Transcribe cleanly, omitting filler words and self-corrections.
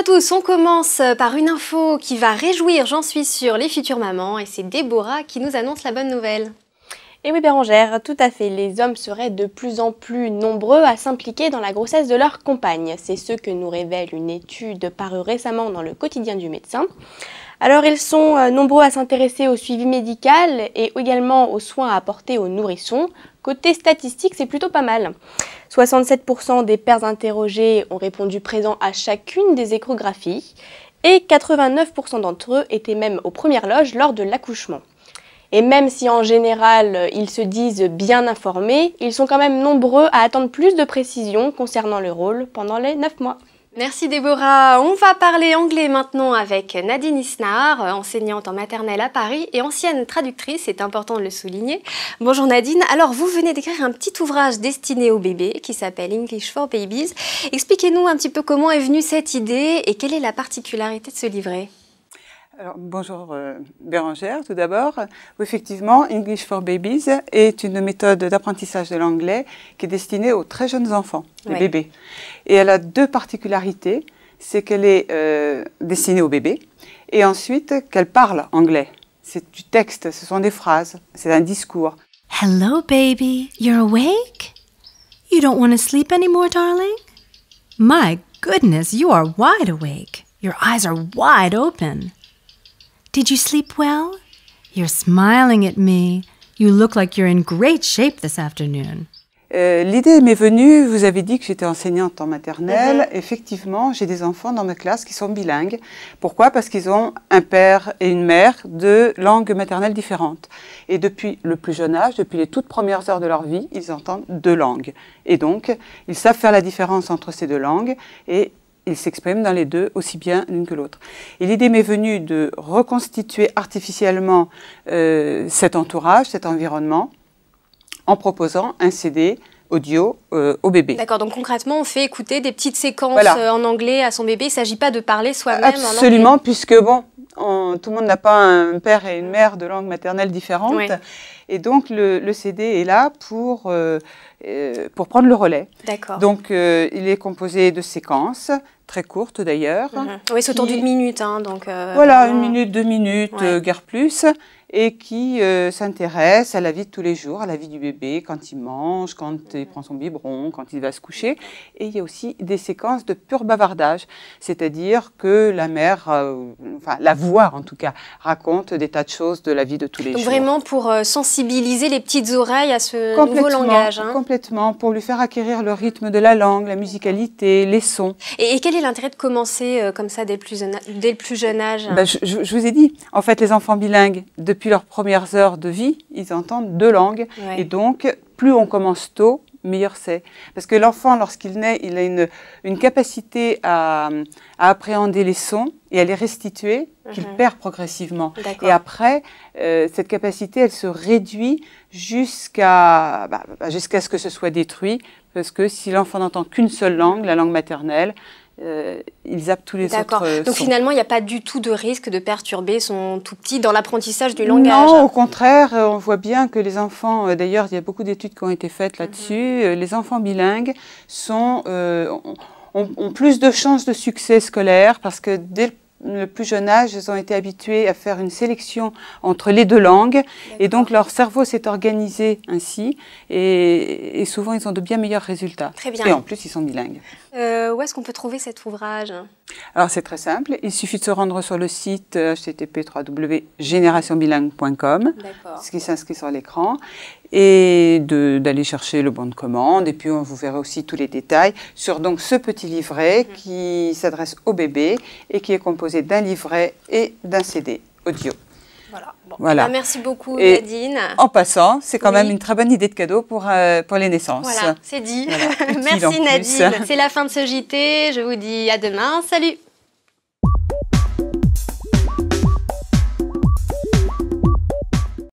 à tous, on commence par une info qui va réjouir, j'en suis sûre, les futures mamans, et c'est Déborah qui nous annonce la bonne nouvelle. Et oui Bérangère, tout à fait, les hommes seraient de plus en plus nombreux à s'impliquer dans la grossesse de leur compagne. C'est ce que nous révèle une étude parue récemment dans le quotidien du médecin. Alors ils sont nombreux à s'intéresser au suivi médical et également aux soins à apporter aux nourrissons. Côté statistique, c'est plutôt pas mal. 67% des pères interrogés ont répondu présent à chacune des échographies et 89% d'entre eux étaient même aux premières loges lors de l'accouchement. Et même si en général ils se disent bien informés, ils sont quand même nombreux à attendre plus de précisions concernant le rôle pendant les 9 mois. Merci Déborah. On va parler anglais maintenant avec Nadine Isnar, enseignante en maternelle à Paris et ancienne traductrice, c'est important de le souligner. Bonjour Nadine, alors vous venez d'écrire un petit ouvrage destiné aux bébés qui s'appelle English for Babies. Expliquez-nous un petit peu comment est venue cette idée et quelle est la particularité de ce livret. Alors, bonjour Bérangère, tout d'abord. Effectivement, English for Babies est une méthode d'apprentissage de l'anglais qui est destinée aux très jeunes enfants, les bébés. Et elle a deux particularités, c'est qu'elle est destinée aux bébés et ensuite qu'elle parle anglais. C'est du texte, ce sont des phrases, c'est un discours. Hello baby, you're awake? You don't want to sleep anymore, darling? My goodness, you are wide awake. Your eyes are wide open. Did you sleep well? You're smiling at me. You look like you're in great shape this afternoon. L'idée m'est venue, vous avez dit que j'étais enseignante en maternelle. Effectivement, j'ai des enfants dans ma classe qui sont bilingues. Pourquoi? Parce qu'ils ont un père et une mère de langues maternelles différentes. Et depuis le plus jeune âge, depuis les toutes premières heures de leur vie, ils entendent deux langues. Et donc, ils savent faire la différence entre ces deux langues et ils s'expriment dans les deux aussi bien l'une que l'autre. Et l'idée m'est venue de reconstituer artificiellement cet entourage, cet environnement, en proposant un CD audio au bébé. D'accord, donc concrètement, on fait écouter des petites séquences en anglais à son bébé. Il ne s'agit pas de parler soi-même en anglais. Absolument, puisque bon, tout le monde n'a pas un père et une mère de langue maternelle différentes. Oui. Et donc, le CD est là pour prendre le relais. D'accord. Donc, il est composé de séquences, très courtes d'ailleurs. Oui, c'est autour d'une minute. Hein, donc, voilà, vraiment... 1 minute, 2 minutes, guère plus. Et qui s'intéresse à la vie de tous les jours, à la vie du bébé, quand il mange, quand il prend son biberon, quand il va se coucher. Et il y a aussi des séquences de pur bavardage, c'est-à-dire que la mère, enfin la voix en tout cas, raconte des tas de choses de la vie de tous les jours. Donc vraiment pour sensibiliser les petites oreilles à ce nouveau langage. Hein. Complètement, pour lui faire acquérir le rythme de la langue, la musicalité, les sons. Et quel est l'intérêt de commencer comme ça dès le plus jeune âge? Je vous ai dit, en fait les enfants bilingues, depuis leurs premières heures de vie, ils entendent deux langues. Et donc, plus on commence tôt, meilleur c'est. Parce que l'enfant, lorsqu'il naît, il a une capacité à appréhender les sons et à les restituer qu'il perd progressivement. Et après, cette capacité, elle se réduit jusqu'à ce que ce soit détruit. Parce que si l'enfant n'entend qu'une seule langue, la langue maternelle, il zappe tous les autres sons. Donc finalement, il n'y a pas du tout de risque de perturber son tout petit dans l'apprentissage du langage. Non, au contraire, on voit bien que les enfants, d'ailleurs, il y a beaucoup d'études qui ont été faites là-dessus, les enfants bilingues ont plus de chances de succès scolaire parce que dès le plus jeune âge, ils ont été habitués à faire une sélection entre les deux langues et donc leur cerveau s'est organisé ainsi et souvent ils ont de bien meilleurs résultats. Très bien. Et en plus, ils sont bilingues. Où est-ce qu'on peut trouver cet ouvrage? Alors c'est très simple, il suffit de se rendre sur le site http://generationbilingue.com, ce qui s'inscrit sur l'écran, et d'aller chercher le bon de commande. Et puis vous verrez aussi tous les détails sur donc ce petit livret qui s'adresse au bébé et qui est composé d'un livret et d'un CD audio. Voilà. Bon. Voilà. Merci beaucoup Nadine. En passant, c'est quand même une très bonne idée de cadeau pour les naissances. Voilà, c'est dit. Voilà. Merci Nadine. C'est la fin de ce JT. Je vous dis à demain. Salut.